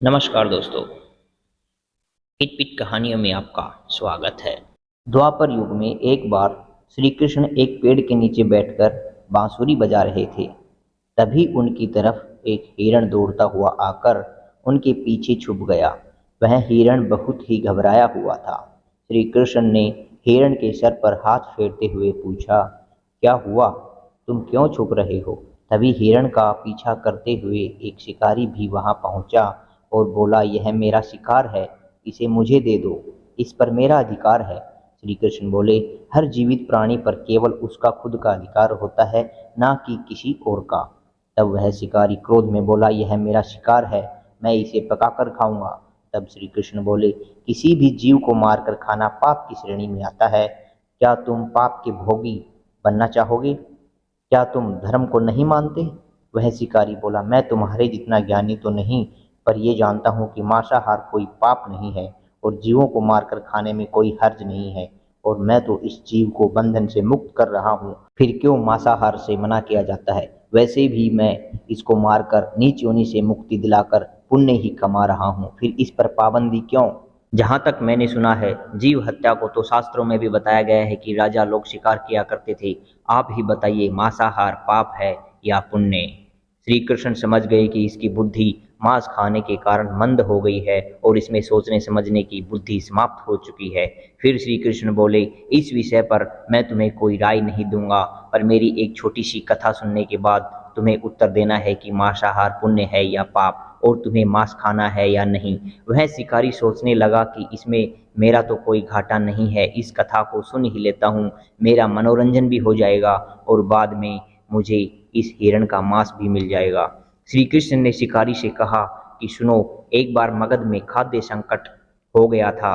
नमस्कार दोस्तों, पिट पिट कहानियों में आपका स्वागत है। द्वापर युग में एक बार श्री कृष्ण एक पेड़ के नीचे बैठकर बांसुरी बजा रहे थे। तभी उनकी तरफ एक हिरण दौड़ता हुआ आकर उनके पीछे छुप गया। वह हिरण बहुत ही घबराया हुआ था। श्री कृष्ण ने हिरण के सर पर हाथ फेरते हुए पूछा, क्या हुआ? तुम क्यों छुप रहे हो? तभी हिरण का पीछा करते हुए एक शिकारी भी वहां पहुंचा और बोला, यह मेरा शिकार है, इसे मुझे दे दो, इस पर मेरा अधिकार है। श्री कृष्ण बोले, हर जीवित प्राणी पर केवल उसका खुद का अधिकार होता है, ना कि किसी और का। तब वह शिकारी क्रोध में बोला, यह मेरा शिकार है, मैं इसे पकाकर खाऊंगा। तब श्री कृष्ण बोले, किसी भी जीव को मारकर खाना पाप की श्रेणी में आता है। क्या तुम पाप के भोगी बनना चाहोगे? क्या तुम धर्म को नहीं मानते? वह शिकारी बोला, मैं तुम्हारे जितना ज्ञानी तो नहीं, पर यह जानता हूँ कि मांसाहार कोई पाप नहीं है और जीवों को मारकर खाने में कोई हर्ज नहीं है, और मैं तो इस जीव को बंधन से मुक्त कर रहा हूँ, फिर क्यों मांसाहार से मना किया जाता है? वैसे भी मैं इसको मारकर नीच योनि से मुक्ति दिलाकर पुण्य ही कमा रहा हूँ, फिर इस पर पाबंदी क्यों? जहाँ तक मैंने सुना है, जीव हत्या को तो शास्त्रों में भी बताया गया है कि राजा लोग शिकार किया करते थे। आप ही बताइए, मांसाहार पाप है या पुण्य? श्री कृष्ण समझ गए कि इसकी बुद्धि मांस खाने के कारण मंद हो गई है और इसमें सोचने समझने की बुद्धि समाप्त हो चुकी है। फिर श्री कृष्ण बोले, इस विषय पर मैं तुम्हें कोई राय नहीं दूंगा, पर मेरी एक छोटी सी कथा सुनने के बाद तुम्हें उत्तर देना है कि मांसाहार पुण्य है या पाप, और तुम्हें मांस खाना है या नहीं। वह शिकारी सोचने लगा कि इसमें मेरा तो कोई घाटा नहीं है, इस कथा को सुन ही लेता हूँ, मेरा मनोरंजन भी हो जाएगा और बाद में मुझे इस हिरण का मांस भी मिल जाएगा। श्री कृष्ण ने शिकारी से कहा कि सुनो, एक बार मगध में खाद्य संकट हो गया था,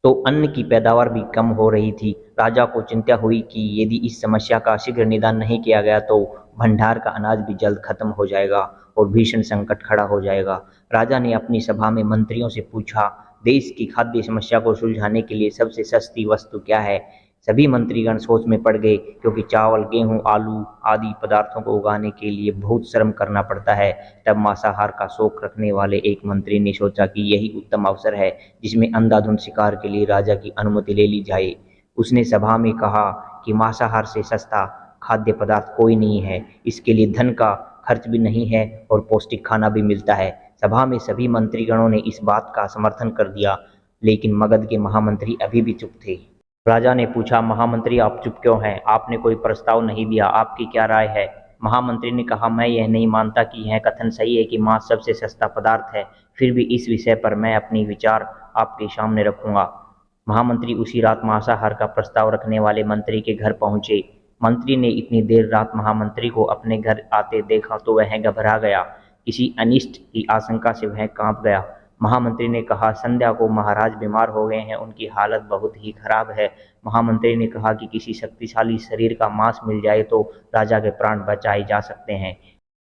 तो अन्न की पैदावार भी कम हो रही थी। राजा को चिंता हुई कि यदि इस समस्या का शीघ्र निदान नहीं किया गया तो भंडार का अनाज भी जल्द खत्म हो जाएगा और भीषण संकट खड़ा हो जाएगा। राजा ने अपनी सभा में मंत्रियों से पूछा, देश की खाद्य समस्या को सुलझाने के लिए सबसे सस्ती वस्तु क्या है? सभी मंत्रीगण सोच में पड़ गए, क्योंकि चावल, गेहूं, आलू आदि पदार्थों को उगाने के लिए बहुत श्रम करना पड़ता है। तब मांसाहार का शौक रखने वाले एक मंत्री ने सोचा कि यही उत्तम अवसर है जिसमें अंधाधुंध शिकार के लिए राजा की अनुमति ले ली जाए। उसने सभा में कहा कि मांसाहार से सस्ता खाद्य पदार्थ कोई नहीं है, इसके लिए धन का खर्च भी नहीं है और पौष्टिक खाना भी मिलता है। सभा में सभी मंत्रीगणों ने इस बात का समर्थन कर दिया, लेकिन मगध के महामंत्री अभी भी चुप थे। राजा ने पूछा, महामंत्री आप चुप क्यों हैं? आपने कोई प्रस्ताव नहीं दिया, आपकी क्या राय है? महामंत्री ने कहा, मैं यह नहीं मानता कि यह कथन सही है कि मांस सबसे सस्ता पदार्थ है, फिर भी इस विषय पर मैं अपनी विचार आपके सामने रखूंगा। महामंत्री उसी रात मांसाहार का प्रस्ताव रखने वाले मंत्री के घर पहुंचे। मंत्री ने इतनी देर रात महामंत्री को अपने घर आते देखा तो वह घबरा गया। किसी अनिष्ट की आशंका से वह कांप गया। महामंत्री ने कहा, संध्या को महाराज बीमार हो गए हैं, उनकी हालत बहुत ही खराब है। महामंत्री ने कहा कि किसी शक्तिशाली शरीर का मांस मिल जाए तो राजा के प्राण बचाए जा सकते हैं।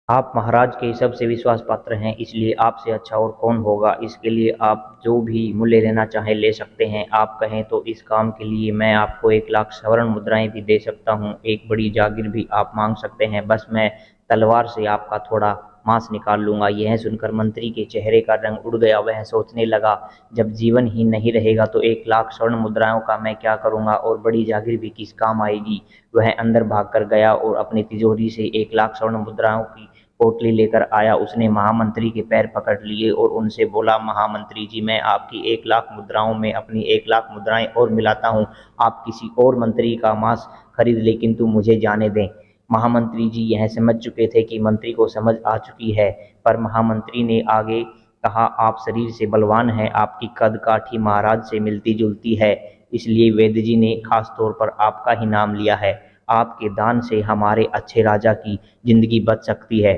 आप महाराज के सबसे विश्वास पात्र हैं, इसलिए आपसे अच्छा और कौन होगा। इसके लिए आप जो भी मूल्य लेना चाहें ले सकते हैं। आप कहें तो इस काम के लिए मैं आपको 1,00,000 स्वर्ण मुद्राएं भी दे सकता हूँ, एक बड़ी जागीर भी आप मांग सकते हैं, बस मैं तलवार से आपका थोड़ा मांस निकाल लूंगा। यह सुनकर मंत्री के चेहरे का रंग उड़ गया। वह सोचने लगा, जब जीवन ही नहीं रहेगा तो 1,00,000 स्वर्ण मुद्राओं का मैं क्या करूंगा, और बड़ी जागीर भी किस काम आएगी। वह अंदर भाग कर गया और अपनी तिजोरी से 1,00,000 स्वर्ण मुद्राओं की पोटली लेकर आया। उसने महामंत्री के पैर पकड़ लिए और उनसे बोला, महामंत्री जी, मैं आपकी 1,00,000 मुद्राओं में अपनी 1,00,000 मुद्राएं और मिलाता हूँ। आप किसी और मंत्री का मांस खरीद ले, किंतु मुझे जाने दें। महामंत्री जी यह समझ चुके थे कि मंत्री को समझ आ चुकी है, पर महामंत्री ने आगे कहा, आप शरीर से बलवान हैं, आपकी कद काठी महाराज से मिलती जुलती है, इसलिए वेद जी ने खास तौर पर आपका ही नाम लिया है। आपके दान से हमारे अच्छे राजा की जिंदगी बच सकती है।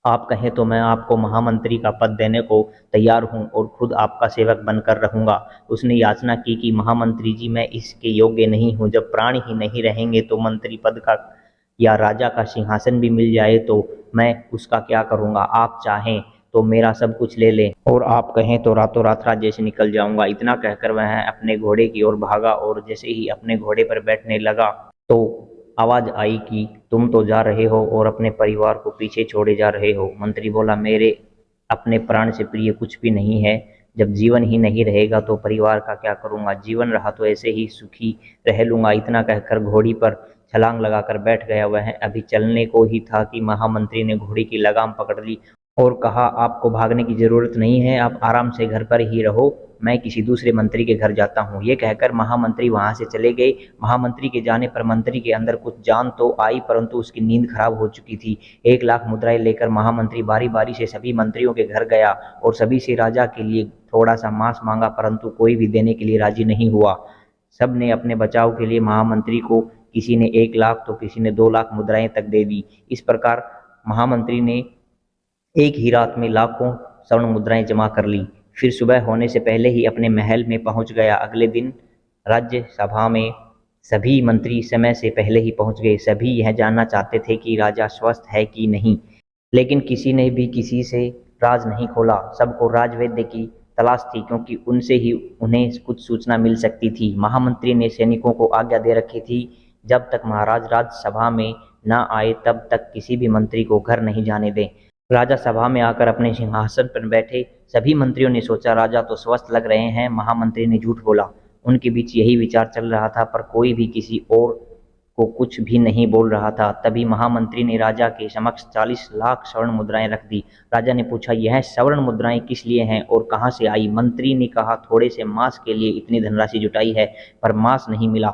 आप कहें तो मैं आपको महामंत्री का पद देने को तैयार हूं और खुद आपका सेवक बनकर रहूंगा। उसने याचना की कि महामंत्री जी, मैं इसके योग्य नहीं हूं, जब प्राण ही नहीं रहेंगे तो मंत्री पद का या राजा का सिंहासन भी मिल जाए तो मैं उसका क्या करूंगा। आप चाहें तो मेरा सब कुछ ले लें और आप कहें तो रातों रात राज्य से निकल जाऊंगा। इतना कहकर वह अपने घोड़े की ओर भागा और जैसे ही अपने घोड़े पर बैठने लगा तो आवाज आई कि तुम तो जा रहे हो और अपने परिवार को पीछे छोड़े जा रहे हो। मंत्री बोला, मेरे अपने प्राण से प्रिय कुछ भी नहीं है। जब जीवन ही नहीं रहेगा तो परिवार का क्या करूँगा, जीवन रहा तो ऐसे ही सुखी रह लूँगा। इतना कहकर घोड़ी पर छलांग लगाकर बैठ गया। वह अभी चलने को ही था कि महामंत्री ने घोड़ी की लगाम पकड़ ली और कहा, आपको भागने की जरूरत नहीं है, आप आराम से घर पर ही रहो, मैं किसी दूसरे मंत्री के घर जाता हूँ। ये कहकर महामंत्री वहां से चले गए। महामंत्री के जाने पर मंत्री के अंदर कुछ जान तो आई, परंतु उसकी नींद खराब हो चुकी थी। 1 लाख मुद्राएं लेकर महामंत्री बारी बारी से सभी मंत्रियों के घर गया और सभी से राजा के लिए थोड़ा सा मांस मांगा, परंतु कोई भी देने के लिए राजी नहीं हुआ। सब ने अपने बचाव के लिए महामंत्री को किसी ने 1 लाख तो किसी ने 2 लाख मुद्राएं तक दे दी। इस प्रकार महामंत्री ने एक ही रात में लाखों स्वर्ण मुद्राएं जमा कर ली। फिर सुबह होने से पहले ही अपने महल में पहुंच गया। अगले दिन राज्यसभा में सभी मंत्री समय से पहले ही पहुंच गए। सभी यह जानना चाहते थे कि राजा स्वस्थ है कि नहीं, लेकिन किसी ने भी किसी से राज नहीं खोला। सबको राजवैद्य की तलाश थी, क्योंकि उनसे ही उन्हें कुछ सूचना मिल सकती थी। महामंत्री ने सैनिकों को आज्ञा दे रखी थी, जब तक महाराज राज्यसभा में न आए तब तक किसी भी मंत्री को घर नहीं जाने दें। राजा सभा में आकर अपने सिंहासन पर बैठे। सभी मंत्रियों ने सोचा, राजा तो स्वस्थ लग रहे हैं, महामंत्री ने झूठ बोला। उनके बीच यही विचार चल रहा था, पर कोई भी किसी और को कुछ भी नहीं बोल रहा था। तभी महामंत्री ने राजा के समक्ष 40 लाख स्वर्ण मुद्राएं रख दी। राजा ने पूछा, यह स्वर्ण मुद्राएं किस लिए हैं और कहां से आई? मंत्री ने कहा, थोड़े से मांस के लिए इतनी धनराशि जुटाई है, पर मांस नहीं मिला।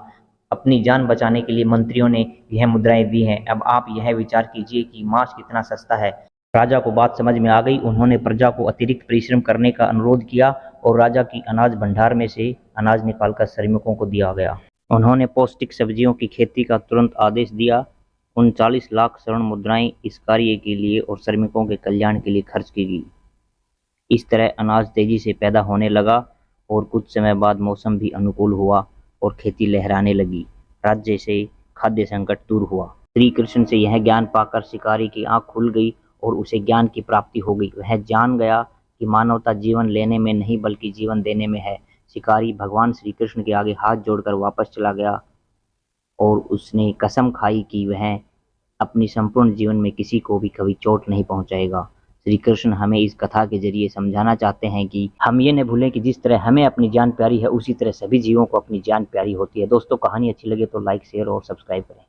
अपनी जान बचाने के लिए मंत्रियों ने यह मुद्राएं दी हैं। अब आप यह विचार कीजिए कि मांस कितना सस्ता है। राजा को बात समझ में आ गई। उन्होंने प्रजा को अतिरिक्त परिश्रम करने का अनुरोध किया और राजा की अनाज भंडार में से अनाज निकालकर श्रमिकों को दिया गया। उन्होंने पौष्टिक सब्जियों की खेती का तुरंत आदेश दिया। 39 लाख स्वर्ण मुद्राएं इस कार्य के लिए और श्रमिकों के कल्याण के लिए खर्च की गई। इस तरह अनाज तेजी से पैदा होने लगा और कुछ समय बाद मौसम भी अनुकूल हुआ और खेती लहराने लगी। राज्य से खाद्य संकट दूर हुआ। श्री कृष्ण से यह ज्ञान पाकर शिकारी की आंख खुल गई और उसे ज्ञान की प्राप्ति हो गई। वह जान गया कि मानवता जीवन लेने में नहीं बल्कि जीवन देने में है। शिकारी भगवान श्री कृष्ण के आगे हाथ जोड़कर वापस चला गया और उसने कसम खाई कि वह अपनी संपूर्ण जीवन में किसी को भी कभी चोट नहीं पहुंचाएगा। श्री कृष्ण हमें इस कथा के जरिए समझाना चाहते हैं कि हम ये न भूलें कि जिस तरह हमें अपनी जान प्यारी है, उसी तरह सभी जीवों को अपनी जान प्यारी होती है। दोस्तों, कहानी अच्छी लगे तो लाइक, शेयर और सब्सक्राइब करें।